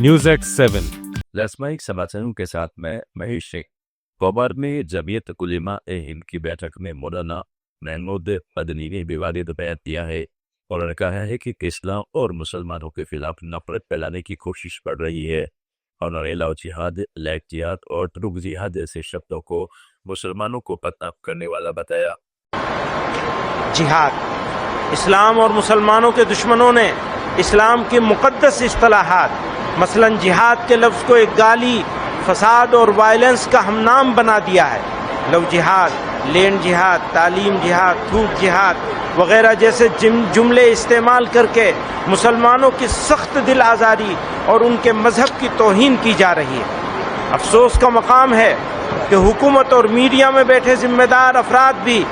News x 7 लसमाइक समाचारों के साथ मैं महेश सिंह। कोबर में जमीयत उलेमा ए हिंद की बैठक में मौलाना महमूद मदनी ने विवादित बयान दिया है। उन्होंने कहा है कि इस्लाम और मुसलमानों के खिलाफ नफरत फैलाने की कोशिश बढ़ रही है। उन्होंने लव जिहाद, लैग जिहाद और तुरुक जिहाद जैसे शब्दों को मुसलमानों को बदनाम करने वाला बताया। जिहाद, इस्लाम और मुसलमानों के दुश्मनों ने इस्लाम की मुक़द्दस इस्तिलाहात मसलन जिहाद के लफ्ज़ को एक गाली, फसाद और वायलेंस का हमनाम बना दिया है। लव जिहाद, लैंड जिहाद, तालीम जिहाद, थूक जिहाद वगैरह जैसे जुमले इस्तेमाल करके मुसलमानों की सख्त दिल आज़ारी और उनके मजहब की तौहीन की जा रही है। अफसोस का मकाम है कि हुकूमत और मीडिया में बैठे जिम्मेदार अफराद भी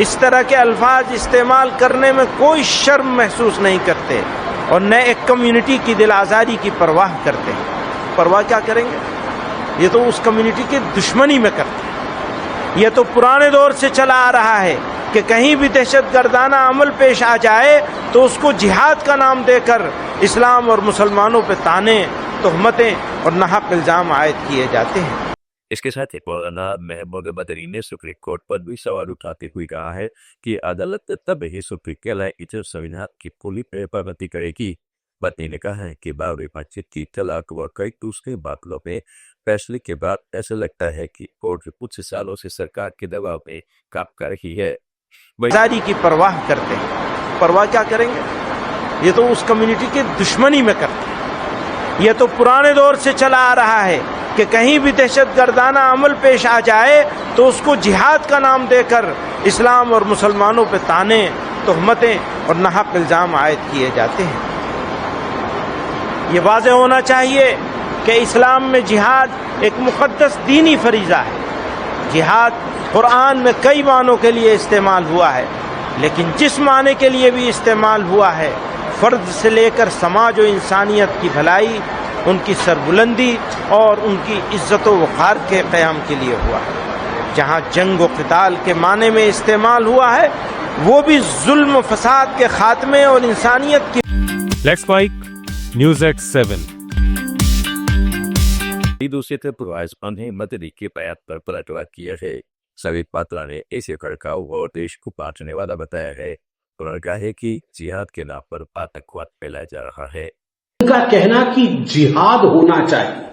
इस तरह के अल्फाज इस्तेमाल करने में कोई शर्म महसूस नहीं करते और न एक कम्युनिटी की दिल आज़ारी की परवाह करते हैं। परवाह क्या करेंगे? ये तो उस कम्युनिटी की दुश्मनी में करते हैं। ये तो पुराने दौर से चला आ रहा है कि कहीं भी दहशतगर्दाना अमल पेश आ जाए तो उसको जिहाद का नाम देकर इस्लाम और मुसलमानों पर ताने, तोहमतें और नाहक इल्ज़ाम आयद किए जाते हैं। इसके साथ ही मौलाना महमूद मदनी ने सुप्रीम कोर्ट पर भी सवाल उठाते हुए कहा है कि अदालत तब ही सुप्रीम के संविधान की पूरी पाबंदी करेगी। मदनी ने कहा है कि बाबरी मस्जिद की तलाक व कई दूसरे मामलों में फैसले के बाद ऐसा लगता है कि कोर्ट कुछ सालों से सरकार के दबाव में काम कर रही है। जारी की परवाह करते हैं। परवाह क्या करेंगे? ये तो उस कम्युनिटी की दुश्मनी में करते हैं। ये तो पुराने दौर से चला आ रहा है कि कहीं भी दहशतगर्दाना अमल पेश आ जाए तो उसको जिहाद का नाम देकर इस्लाम और मुसलमानों पर ताने, तोहमतें और नाहक इल्ज़ाम आयद किए जाते हैं। ये वाज़ेह होना चाहिए कि इस्लाम में जिहाद एक मुक़द्दस दीनी फरीज़ा है। जिहाद कुरान में कई मानों के लिए इस्तेमाल हुआ है, लेकिन जिस माने के लिए भी इस्तेमाल हुआ है फ़र्द से लेकर समाज और इंसानियत की भलाई, उनकी सरबुलंदी और उनकी इज्जत व वक़ार के क़याम के लिए हुआ है। जहाँ जंग व क़िताल के माने में इस्तेमाल हुआ है वो भी जुल्म फसाद के खात्मे और इंसानियत की। लेट्स माइक न्यूज एक्स 7 दूसरी तरफ ने मदनी के बयान पर पलटवार किया है। सभी पात्रा ने ऐसे खड़काऊ और देश को बांटने वाला बताया है। उन्होंने कहा है कि जिहाद के नाम पर आतंकवाद फैलाया जा रहा है। उनका कहना कि जिहाद होना चाहिए,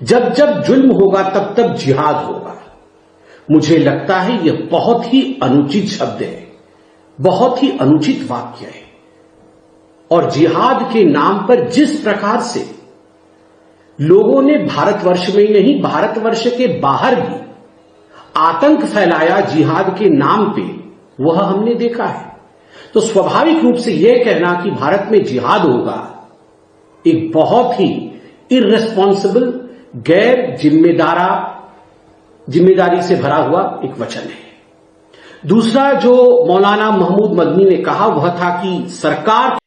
जब जब जुल्म होगा तब तब जिहाद होगा, मुझे लगता है यह बहुत ही अनुचित शब्द है, बहुत ही अनुचित वाक्य है। और जिहाद के नाम पर जिस प्रकार से लोगों ने भारतवर्ष में ही नहीं भारतवर्ष के बाहर भी आतंक फैलाया जिहाद के नाम पे, वह हमने देखा है। तो स्वाभाविक रूप से यह कहना कि भारत में जिहाद होगा एक बहुत ही इर्रेस्पॉन्सिबल, गैर जिम्मेदारी से भरा हुआ एक वचन है। दूसरा जो मौलाना महमूद मदनी ने कहा वह था कि सरकार।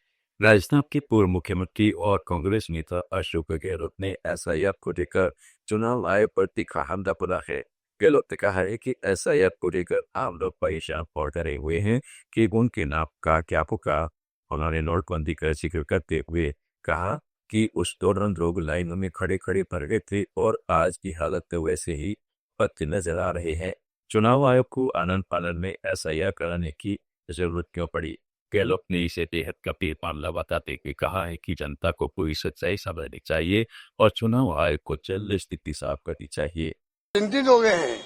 राजस्थान के पूर्व मुख्यमंत्री और कांग्रेस नेता अशोक गहलोत ने एसआईआर को लेकर चुनाव आयोग पर तीखा हमला बोला है। गहलोत ने कहा है कि एसआईआर को लेकर आम लोग परेशान और डरे हुए हैं कि उनके नाम का क्या होगा। उन्होंने नोटबंदी का जिक्र करते हुए कहा कि उस दौरान लोग लाइनों में खड़े खड़े भर गए थे और आज की हालत तो वैसे ही पत्ते नजर आ रहे हैं। चुनाव आयोग को आनंद पानन में एसआईआर कराने की जरूरत क्यों पड़ी? गहलोत ने इसे बेहद गंभीर मामला बताते हुए कहा है कि जनता को पूरी सच्चाई समझनी चाहिए और चुनाव आयोग को जल्द स्थिति साफ करनी चाहिए। चिंतित हो गए हैं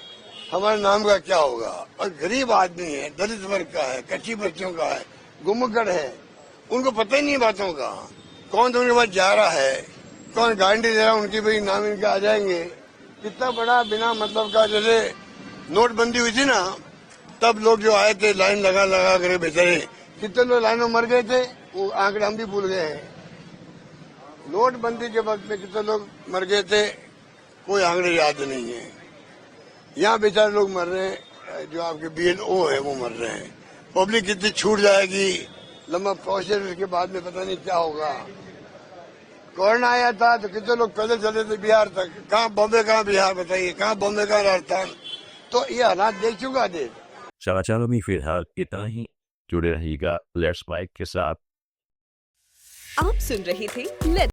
हमारे नाम का क्या होगा, और गरीब आदमी है, दलित वर्ग का है, कच्ची बच्चों का है, गुमगढ़ है, उनको पता ही नहीं बातों का। कौन तो उनके पास जा रहा है, कौन गारंटी दे रहा है उनकी भी नाम इनके आ जाएंगे। कितना बड़ा बिना मतलब का, जैसे नोटबंदी हुई थी ना तब लोग जो आए थे लाइन लगा लगा कर बेचारे, कितने लोग लाइनों मर गए थे, वो आंकड़े हम भी भूल गए हैं। नोटबंदी के वक्त में कितने लोग मर गए थे कोई आंकड़े याद नहीं है। यहाँ बेचारे लोग मर रहे हैं, जो आपके BLO है वो मर रहे हैं। पब्लिक कितनी छूट जाएगी, लंबा प्रोसेस, उसके बाद में पता नहीं क्या होगा। कोरोना आया था तो कितने लोग पैदल चले थे बिहार तक, कहाँ बॉम्बे कहाँ बिहार, बताइए कहाँ बॉम्बे कहाँ राजस्थान। तो ये हालात देख चुका देश। समाचारों में फिलहाल इतना ही। जुड़े रहिएगा लेट्स माइक के साथ। आप सुन रहे थे